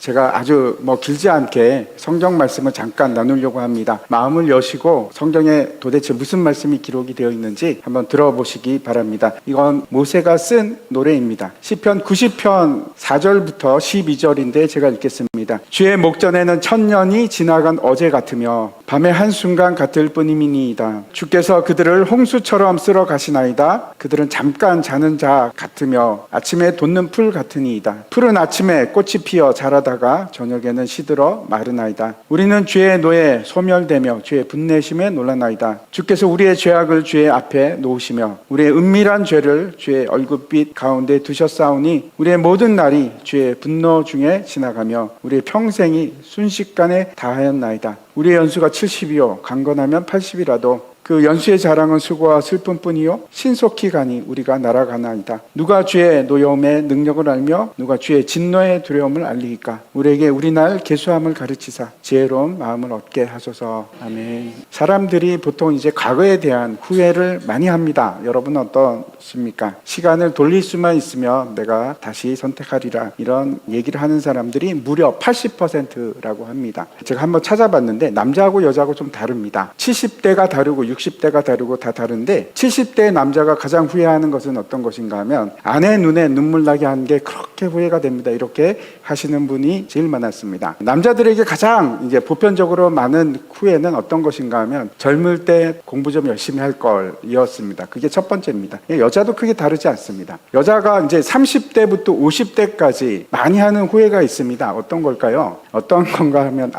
제가 아주 길지 않게 성경 말씀을 잠깐 나누려고 합니다. 마음을 여시고 성경에 도대체 무슨 말씀이 기록이 되어 있는지 한번 들어보시기 바랍니다. 이건 모세가 쓴 노래입니다. 시편 90편 4절부터 12절인데 제가 읽겠습니다. 주의 목전에는 천년이 지나간 어제 같으며 밤의 한순간 같을 뿐이니이다. 주께서 그들을 홍수처럼 쓸어 가시나이다. 그들은 잠깐 자는 자 같으며 아침에 돋는 풀 같으니이다. 풀은 아침에 꽃이 피어 자라다가 저녁에는 시들어 마르나이다. 우리는 주의 노에 소멸되며 주의 분내심에 놀라나이다. 주께서 우리의 죄악을 주의 앞에 놓으시며 우리의 은밀한 죄를 주의 얼굴빛 가운데 두셨사오니 우리의 모든 날이 주의 분노 중에 지나가며 우리의 평생이 순식간에 다하였나이다. 우리의 연수가 70이요 강건하면 80이라도 그 연수의 자랑은 수고와 슬픔뿐이요 신속히 가니 우리가 날아가나이다. 누가 주의 노여움의 능력을 알며 누가 주의 진노의 두려움을 알리기까. 우리에게 우리날 계수함을 가르치사 지혜로운 마음을 얻게 하소서. 아멘. 사람들이 보통 이제 과거에 대한 후회를 많이 합니다. 여러분은 어떻습니까? 시간을 돌릴 수만 있으면 내가 다시 선택하리라, 이런 얘기를 하는 사람들이 무려 80%라고 합니다. 제가 한번 찾아봤는데 남자하고 여자하고 좀 다릅니다. 70대가 다르고 60대가 다르고 다 다른데 70대 남자가 가장 후회하는 것은 어떤 것인가 하면 아내 눈에 눈물 나게 한 게 그렇게 후회가 됩니다. 이렇게 하시는 분이 제일 많았습니다. 남자들에게 가장 이제 보편적으로 많은 후회는 어떤 것인가 하면 젊을 때 공부 좀 열심히 할 걸이었습니다. 그게 첫 번째입니다. 여자도 크게 다르지 않습니다. 여자가 이제 30대부터 50대까지 많이 하는 후회가 있습니다. 어떤 걸까요? 어떤 건가 하면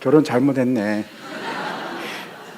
결혼 잘못했네.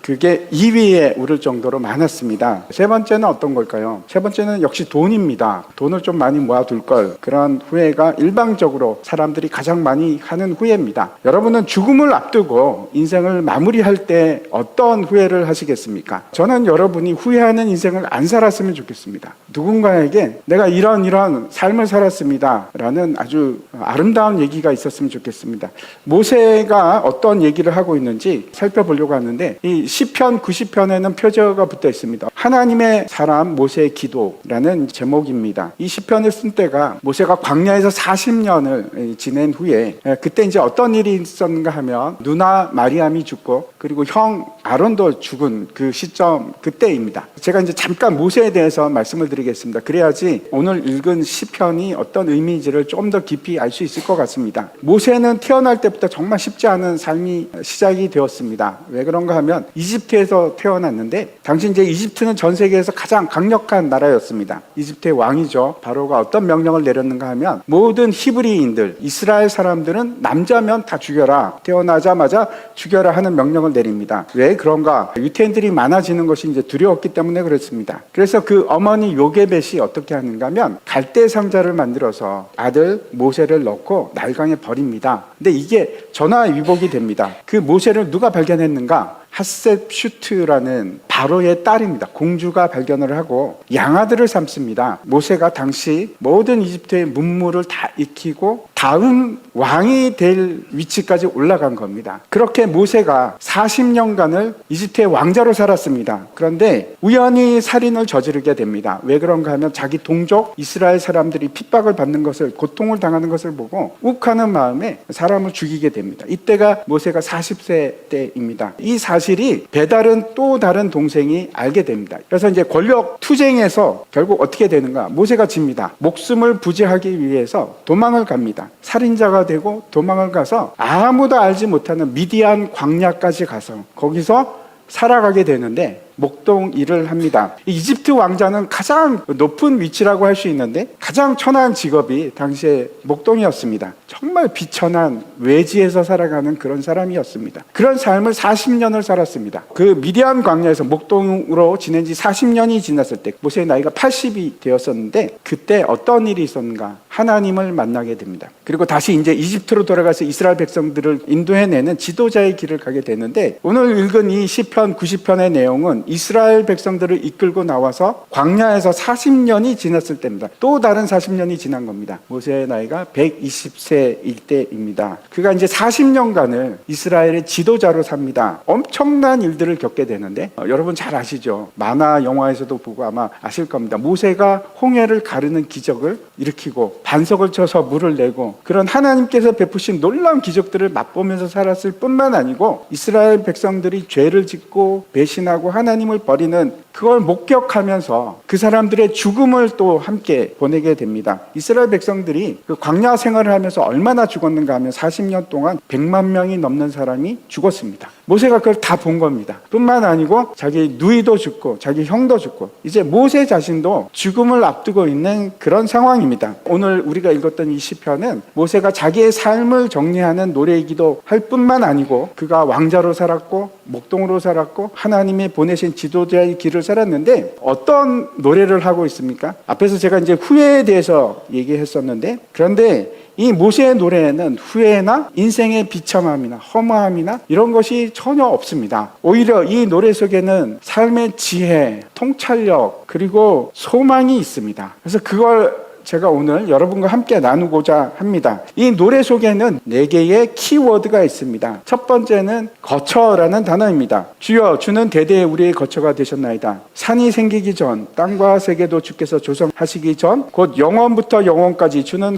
그게 2위에 오를 정도로 많았습니다. 세 번째는 어떤 걸까요? 세 번째는 역시 돈입니다. 돈을 좀 많이 모아둘 걸. 그런 후회가 일방적으로 사람들이 가장 많이 하는 후회입니다. 여러분은 죽음을 앞두고 인생을 마무리할 때 어떤 후회를 하시겠습니까? 저는 여러분이 후회하는 인생을 안 살았으면 좋겠습니다. 누군가에게 내가 이런 삶을 살았습니다 라는 아주 아름다운 얘기가 있었으면 좋겠습니다. 모세가 어떤 얘기를 하고 있는지 살펴보려고 하는데 이 시편 90편에는 표제어가 붙어 있습니다. 하나님의 사람 모세의 기도라는 제목입니다. 이 시편을 쓴 때가 모세가 광야에서 40년을 지낸 후에 그때 이제 어떤 일이 있었는가 하면 누나 마리암이 죽고 그리고 형 아론도 죽은 그 시점 그때입니다. 제가 이제 잠깐 모세에 대해서 말씀을 드리겠습니다. 그래야지 오늘 읽은 시편이 어떤 의미인지를 좀 더 깊이 알 수 있을 것 같습니다. 모세는 태어날 때부터 정말 쉽지 않은 삶이 시작이 되었습니다. 왜 그런가 하면 이집트에서 태어났는데 당시 이제 이집트는 전 세계에서 가장 강력한 나라였습니다. 이집트의 왕이죠. 바로가 어떤 명령을 내렸는가 하면 모든 히브리인들, 이스라엘 사람들은 남자면 다 죽여라. 태어나자마자 죽여라 하는 명령을 내립니다. 왜 그런가? 유태인들이 많아지는 것이 이제 두려웠기 때문에 그렇습니다. 그래서 그 어머니 요게벳이 어떻게 하는가 하면 갈대 상자를 만들어서 아들 모세를 넣고 날강에 버립니다. 근데 이게 전화위복이 됩니다. 그 모세를 누가 발견했는가? 핫셉슈트라는 바로의 딸입니다. 공주가 발견을 하고 양아들을 삼습니다. 모세가 당시 모든 이집트의 문물을 다 익히고 다음 왕이 될 위치까지 올라간 겁니다. 그렇게 모세가 40년간을 이집트의 왕자로 살았습니다. 그런데 우연히 살인을 저지르게 됩니다. 왜 그런가 하면 자기 동족 이스라엘 사람들이 핍박을 받는 것을, 고통을 당하는 것을 보고 욱하는 마음에 사람을 죽이게 됩니다. 이때가 모세가 40세 때입니다. 이 사실이 배다른 또 다른 동생이 알게 됩니다. 그래서 이제 권력 투쟁에서 결국 어떻게 되는가? 모세가 집니다. 목숨을 부지하기 위해서 도망을 갑니다. 살인자가 되고 도망을 가서 아무도 알지 못하는 미디안 광야까지 가서 거기서 살아가게 되는데 목동 일을 합니다. 이집트 왕자는 가장 높은 위치라고 할 수 있는데 가장 천한 직업이 당시에 목동이었습니다. 정말 비천한 외지에서 살아가는 그런 사람이었습니다. 그런 삶을 40년을 살았습니다. 그 미디안 광야에서 목동으로 지낸 지 40년이 지났을 때 모세의 나이가 80이 되었었는데 그때 어떤 일이 있었는가? 하나님을 만나게 됩니다. 그리고 다시 이제 이집트로 돌아가서 이스라엘 백성들을 인도해내는 지도자의 길을 가게 되는데 오늘 읽은 이 시편 90편의 내용은 이스라엘 백성들을 이끌고 나와서 광야에서 40년이 지났을 때입니다. 또 다른 40년이 지난 겁니다. 모세의 나이가 120세일 때입니다. 그가 이제 40년간을 이스라엘의 지도자로 삽니다. 엄청난 일들을 겪게 되는데 여러분 잘 아시죠? 만화 영화에서도 보고 아마 아실 겁니다. 모세가 홍해를 가르는 기적을 일으키고 반석을 쳐서 물을 내고 그런 하나님께서 베푸신 놀라운 기적들을 맛보면서 살았을 뿐만 아니고 이스라엘 백성들이 죄를 짓고 배신하고 하나님을 버리는 그걸 목격하면서 그 사람들의 죽음을 또 함께 보내게 됩니다. 이스라엘 백성들이 그 광야 생활을 하면서 얼마나 죽었는가 하면 40년 동안 100만 명이 넘는 사람이 죽었습니다. 모세가 그걸 다 본 겁니다. 뿐만 아니고 자기 누이도 죽고 자기 형도 죽고 이제 모세 자신도 죽음을 앞두고 있는 그런 상황입니다. 오늘 우리가 읽었던 이 시편은 모세가 자기의 삶을 정리하는 노래이기도 할 뿐만 아니고 그가 왕자로 살았고 목동으로 살았고 하나님이 보내신 지도자의 길을 살았는데 어떤 노래를 하고 있습니까? 앞에서 제가 이제 후회에 대해서 얘기했었는데 그런데 이 모세의 노래에는 후회나 인생의 비참함이나 허무함이나 이런 것이 전혀 없습니다. 오히려 이 노래 속에는 삶의 지혜, 통찰력 그리고 소망이 있습니다. 그래서 그걸 제가 오늘 여러분과 함께 나누고자 합니다. 이 노래 속에는 4개의 키워드가 있습니다. 첫 번째는 거처라는 단어입니다. 주여 주는 대대에 우리의 거처가 되셨나이다. 산이 생기기 전 땅과 세계도 주께서 조성하시기 전 곧 영원부터 영원까지 주는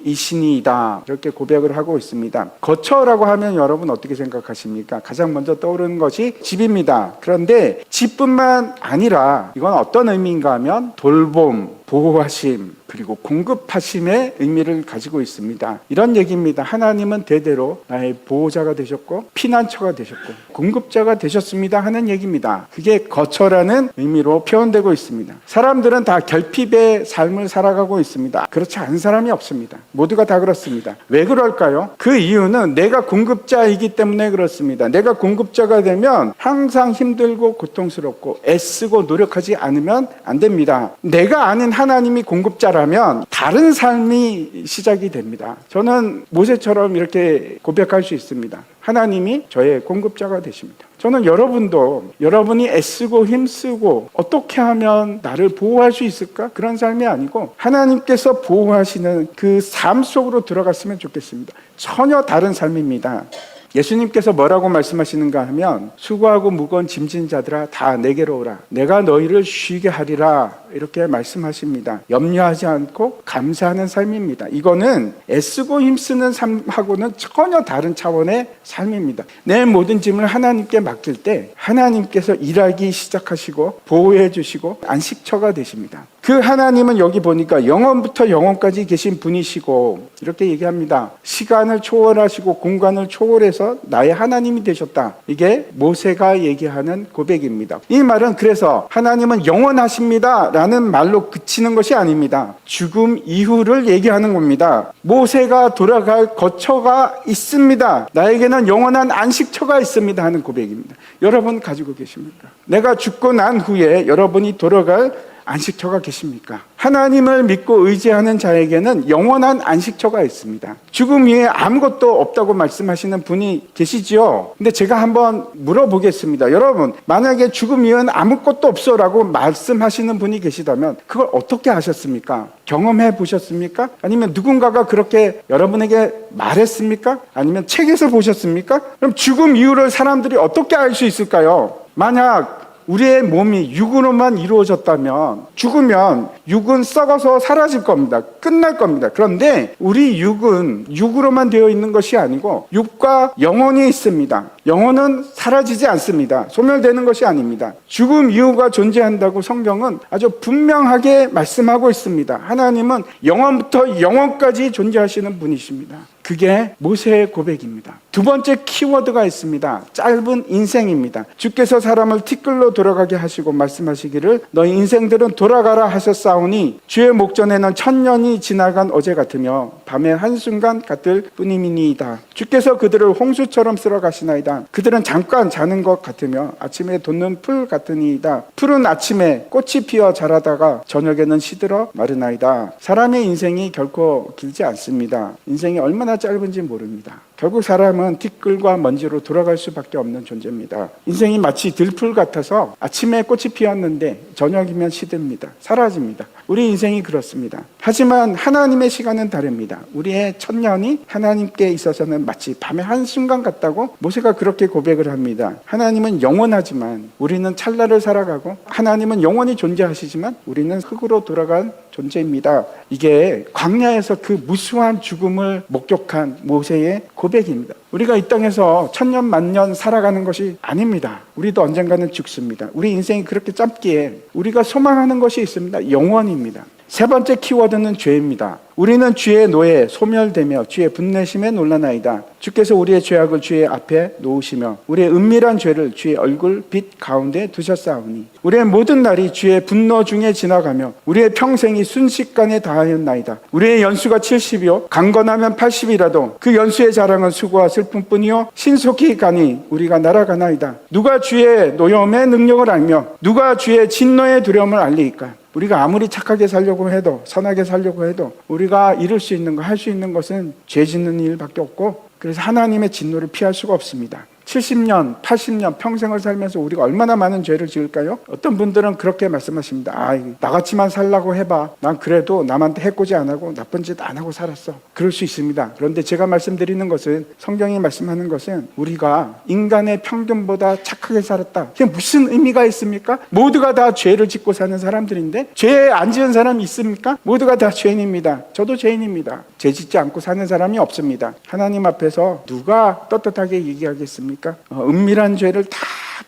하나님이시니이다. 이렇게 고백을 하고 있습니다. 거처라고 하면 여러분 어떻게 생각하십니까? 가장 먼저 떠오르는 것이 집입니다. 그런데 집뿐만 아니라 이건 어떤 의미인가 하면 돌봄, 보호하심 그리고 공급하심의 의미를 가지고 있습니다. 이런 얘기입니다. 하나님은 대대로 나의 보호자가 되셨고 피난처가 되셨고 공급자가 되셨습니다 하는 얘기입니다. 그게 거처라는 의미로 표현되고 있습니다. 사람들은 다 결핍의 삶을 살아가고 있습니다. 그렇지 않은 사람이 없습니다. 모두가 다 그렇습니다. 왜 그럴까요? 그 이유는 내가 공급자이기 때문에 그렇습니다. 내가 공급자가 되면 항상 힘들고 고통스럽고 애쓰고 노력하지 않으면 안 됩니다. 내가 아는 하나님이 공급자라면 다른 삶이 시작이 됩니다. 저는 모세처럼 이렇게 고백할 수 있습니다. 하나님이 저의 공급자가 되십니다. 저는 여러분도 여러분이 애쓰고 힘쓰고 어떻게 하면 나를 보호할 수 있을까? 그런 삶이 아니고 하나님께서 보호하시는 그 삶 속으로 들어갔으면 좋겠습니다. 전혀 다른 삶입니다. 예수님께서 뭐라고 말씀하시는가 하면 수고하고 무거운 짐진 자들아 다 내게로 오라. 내가 너희를 쉬게 하리라. 이렇게 말씀하십니다. 염려하지 않고 감사하는 삶입니다. 이거는 애쓰고 힘쓰는 삶하고는 전혀 다른 차원의 삶입니다. 내 모든 짐을 하나님께 맡길 때 하나님께서 일하기 시작하시고 보호해 주시고 안식처가 되십니다. 그 하나님은 여기 보니까 영원부터 영원까지 계신 분이시고 이렇게 얘기합니다. 시간을 초월하시고 공간을 초월해서 나의 하나님이 되셨다. 이게 모세가 얘기하는 고백입니다. 이 말은 그래서 하나님은 영원하십니다 라는 말로 그치는 것이 아닙니다. 죽음 이후를 얘기하는 겁니다. 모세가 돌아갈 거처가 있습니다. 나에게는 영원한 안식처가 있습니다 하는 고백입니다. 여러분 가지고 계십니까? 내가 죽고 난 후에 여러분이 돌아갈 안식처가 계십니까? 하나님을 믿고 의지하는 자에게는 영원한 안식처가 있습니다. 죽음 위에 아무것도 없다고 말씀하시는 분이 계시지요. 근데 제가 한번 물어보겠습니다. 여러분, 만약에 죽음 위에는 아무것도 없어라고 말씀하시는 분이 계시다면 그걸 어떻게 하셨습니까? 경험해 보셨습니까? 아니면 누군가가 그렇게 여러분에게 말했습니까? 아니면 책에서 보셨습니까? 그럼 죽음 이후를 사람들이 어떻게 알 수 있을까요? 만약 우리의 몸이 육으로만 이루어졌다면 죽으면 육은 썩어서 사라질 겁니다. 끝날 겁니다. 그런데 우리 육은 육으로만 되어 있는 것이 아니고 육과 영혼이 있습니다. 영혼은 사라지지 않습니다. 소멸되는 것이 아닙니다. 죽음 이후가 존재한다고 성경은 아주 분명하게 말씀하고 있습니다. 하나님은 영원부터 영원까지 존재하시는 분이십니다. 그게 모세의 고백입니다. 두 번째 키워드가 있습니다. 짧은 인생입니다. 주께서 사람을 티끌로 돌아가게 하시고 말씀하시기를 너희 인생들은 돌아가라 하셨사오니 주의 목전에는 천년이 지나간 어제 같으며 밤의 한순간 같을 뿐이니이다. 주께서 그들을 홍수처럼 쓸어 가시나이다. 그들은 잠깐 자는 것 같으며 아침에 돋는 풀 같으니이다. 풀은 아침에 꽃이 피어 자라다가 저녁에는 시들어 마르나이다. 사람의 인생이 결코 길지 않습니다. 인생이 얼마나 얼마나 짧은지 모릅니다. 결국 사람은 티끌과 먼지로 돌아갈 수밖에 없는 존재입니다. 인생이 마치 들풀 같아서 아침에 꽃이 피었는데 저녁이면 시듭니다. 사라집니다. 우리 인생이 그렇습니다. 하지만 하나님의 시간은 다릅니다. 우리의 천년이 하나님께 있어서는 마치 밤의 한순간 같다고 모세가 그렇게 고백을 합니다. 하나님은 영원하지만 우리는 찰나를 살아가고, 하나님은 영원히 존재하시지만 우리는 흙으로 돌아간 존재입니다. 이게 광야에서 그 무수한 죽음을 목격한 모세의 고백입니다. 우리가 이 땅에서 천년 만년 살아가는 것이 아닙니다. 우리도 언젠가는 죽습니다. 우리 인생이 그렇게 짧기에 우리가 소망하는 것이 있습니다. 영원입니다. 세 번째 키워드는 죄입니다. 우리는 주의 노에 소멸되며 주의 분내심에 놀라나이다. 주께서 우리의 죄악을 주의 앞에 놓으시며 우리의 은밀한 죄를 주의 얼굴 빛 가운데 두셨사오니 우리의 모든 날이 주의 분노 중에 지나가며 우리의 평생이 순식간에 다하였나이다. 우리의 연수가 70이요 강건하면 80이라도 그 연수의 자랑은 수고와 슬픔뿐이요 신속히 가니 우리가 날아가나이다. 누가 주의 노여움의 능력을 알며 누가 주의 진노의 두려움을 알리이까. 우리가 아무리 착하게 살려고 해도, 선하게 살려고 해도 우리가 이룰 수 있는 거, 할 수 있는 것은 죄 짓는 일밖에 없고, 그래서 하나님의 진노를 피할 수가 없습니다. 70년, 80년 평생을 살면서 우리가 얼마나 많은 죄를 지을까요? 어떤 분들은 그렇게 말씀하십니다. 나같이만 살라고 해봐. 난 그래도 남한테 해코지 안 하고 나쁜 짓 안 하고 살았어. 그럴 수 있습니다. 그런데 제가 말씀드리는 것은, 성경이 말씀하는 것은 우리가 인간의 평균보다 착하게 살았다. 그게 무슨 의미가 있습니까? 모두가 다 죄를 짓고 사는 사람들인데 죄 안 지은 사람이 있습니까? 모두가 다 죄인입니다. 저도 죄인입니다. 죄 짓지 않고 사는 사람이 없습니다. 하나님 앞에서 누가 떳떳하게 얘기하겠습니까? 은밀한 죄를 다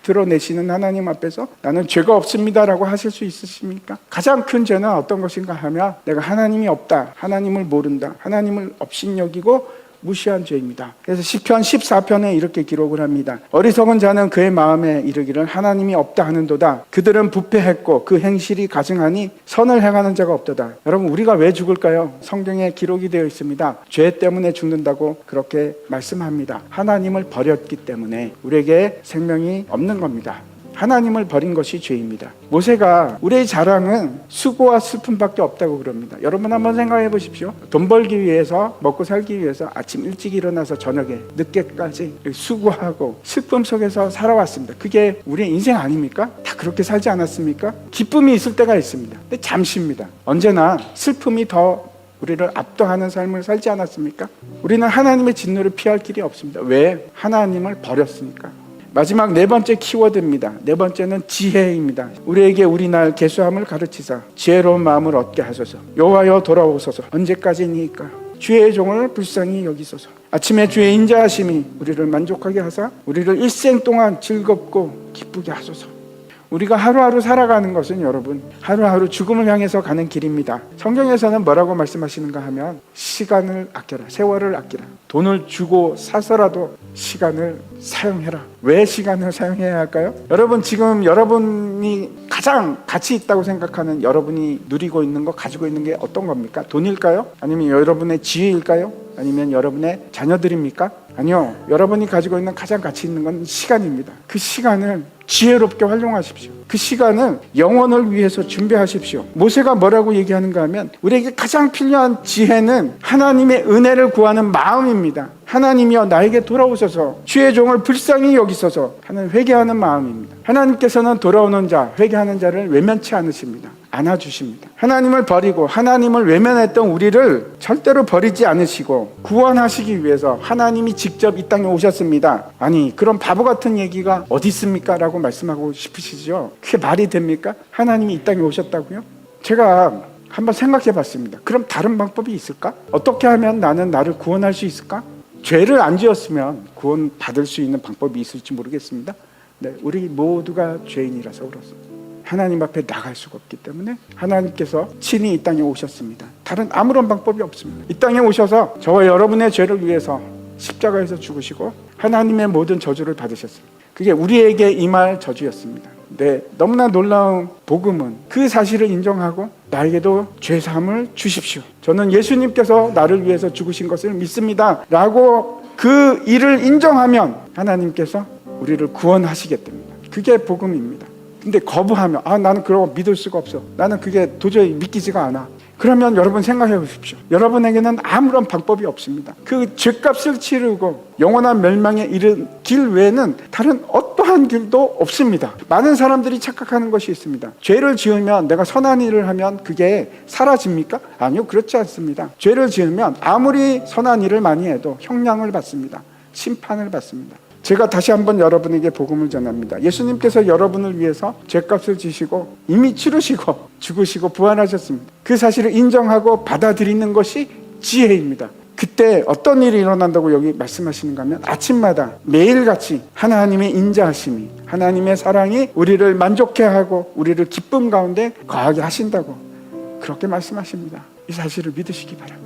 드러내시는 하나님 앞에서 나는 죄가 없습니다라고 하실 수 있으십니까? 가장 큰 죄는 어떤 것인가 하면 내가 하나님이 없다, 하나님을 모른다, 하나님을 업신여기고 무시한 죄입니다. 그래서 시편 14편에 이렇게 기록을 합니다. 어리석은 자는 그의 마음에 이르기를 하나님이 없다 하는도다. 그들은 부패했고 그 행실이 가증하니 선을 행하는 자가 없도다. 여러분, 우리가 왜 죽을까요? 성경에 기록이 되어 있습니다. 죄 때문에 죽는다고 그렇게 말씀합니다. 하나님을 버렸기 때문에 우리에게 생명이 없는 겁니다. 하나님을 버린 것이 죄입니다. 모세가 우리의 자랑은 수고와 슬픔밖에 없다고 그럽니다. 여러분 한번 생각해 보십시오. 돈 벌기 위해서, 먹고 살기 위해서 아침 일찍 일어나서 저녁에 늦게까지 수고하고 슬픔 속에서 살아왔습니다. 그게 우리의 인생 아닙니까? 다 그렇게 살지 않았습니까? 기쁨이 있을 때가 있습니다. 근데 잠시입니다. 언제나 슬픔이 더 우리를 압도하는 삶을 살지 않았습니까? 우리는 하나님의 진노를 피할 길이 없습니다. 왜? 하나님을 버렸으니까. 마지막 네 번째 키워드입니다. 네 번째는 지혜입니다. 우리에게 우리날 계수함을 가르치사 지혜로운 마음을 얻게 하소서. 여호와여 돌아오소서. 언제까지니까 주의 종을 불쌍히 여기소서. 아침에 주의 인자하심이 우리를 만족하게 하사 우리를 일생 동안 즐겁고 기쁘게 하소서. 우리가 하루하루 살아가는 것은 여러분, 하루하루 죽음을 향해서 가는 길입니다. 성경에서는 뭐라고 말씀하시는가 하면 시간을 아껴라, 세월을 아끼라. 돈을 주고 사서라도 시간을 사용해라. 왜 시간을 사용해야 할까요? 여러분, 지금 여러분이 가장 가치 있다고 생각하는, 여러분이 누리고 있는 거, 가지고 있는 게 어떤 겁니까? 돈일까요? 아니면 여러분의 지혜일까요? 아니면 여러분의 자녀들입니까? 아니요. 여러분이 가지고 있는 가장 가치 있는 건 시간입니다. 그 시간을 지혜롭게 활용하십시오. 그 시간을 영혼을 위해서 준비하십시오. 모세가 뭐라고 얘기하는가 하면 우리에게 가장 필요한 지혜는 하나님의 은혜를 구하는 마음입니다. 하나님이여 나에게 돌아오소서, 주의 종을 불쌍히 여기소서 하는 회개하는 마음입니다. 하나님께서는 돌아오는 자, 회개하는 자를 외면치 않으십니다. 안아주십니다. 하나님을 버리고 하나님을 외면했던 우리를 절대로 버리지 않으시고 구원하시기 위해서 하나님이 직접 이 땅에 오셨습니다. 아니, 그런 바보 같은 얘기가 어디 있습니까? 라고 말씀하고 싶으시죠? 그게 말이 됩니까? 하나님이 이 땅에 오셨다고요? 제가 한번 생각해 봤습니다. 그럼 다른 방법이 있을까? 어떻게 하면 나는 나를 구원할 수 있을까? 죄를 안 지었으면 구원 받을 수 있는 방법이 있을지 모르겠습니다. 네, 우리 모두가 죄인이라서 그렇습니다. 하나님 앞에 나갈 수가 없기 때문에 하나님께서 친히 이 땅에 오셨습니다. 다른 아무런 방법이 없습니다. 이 땅에 오셔서 저와 여러분의 죄를 위해서 십자가에서 죽으시고 하나님의 모든 저주를 받으셨습니다. 그게 우리에게 임할 저주였습니다. 네, 너무나 놀라운 복음은 그 사실을 인정하고 나에게도 죄사함을 주십시오. 저는 예수님께서 나를 위해서 죽으신 것을 믿습니다 라고 그 일을 인정하면 하나님께서 우리를 구원하시게 됩니다. 그게 복음입니다. 근데 거부하면 나는 그러고 믿을 수가 없어, 나는 그게 도저히 믿기지가 않아, 그러면 여러분 생각해 보십시오. 여러분에게는 아무런 방법이 없습니다. 그 죄값을 치르고 영원한 멸망에 이른 길 외에는 다른 어떠한 길도 없습니다. 많은 사람들이 착각하는 것이 있습니다. 죄를 지으면, 내가 선한 일을 하면 그게 사라집니까? 아니요, 그렇지 않습니다. 죄를 지으면 아무리 선한 일을 많이 해도 형량을 받습니다. 심판을 받습니다. 제가 다시 한번 여러분에게 복음을 전합니다. 예수님께서 여러분을 위해서 죄값을 지시고 이미 치르시고 죽으시고 부활하셨습니다. 그 사실을 인정하고 받아들이는 것이 지혜입니다. 그때 어떤 일이 일어난다고 여기 말씀하시는가 하면, 아침마다 매일같이 하나님의 인자하심이, 하나님의 사랑이 우리를 만족해 하고 우리를 기쁨 가운데 거하게 하신다고 그렇게 말씀하십니다. 이 사실을 믿으시기 바랍니다.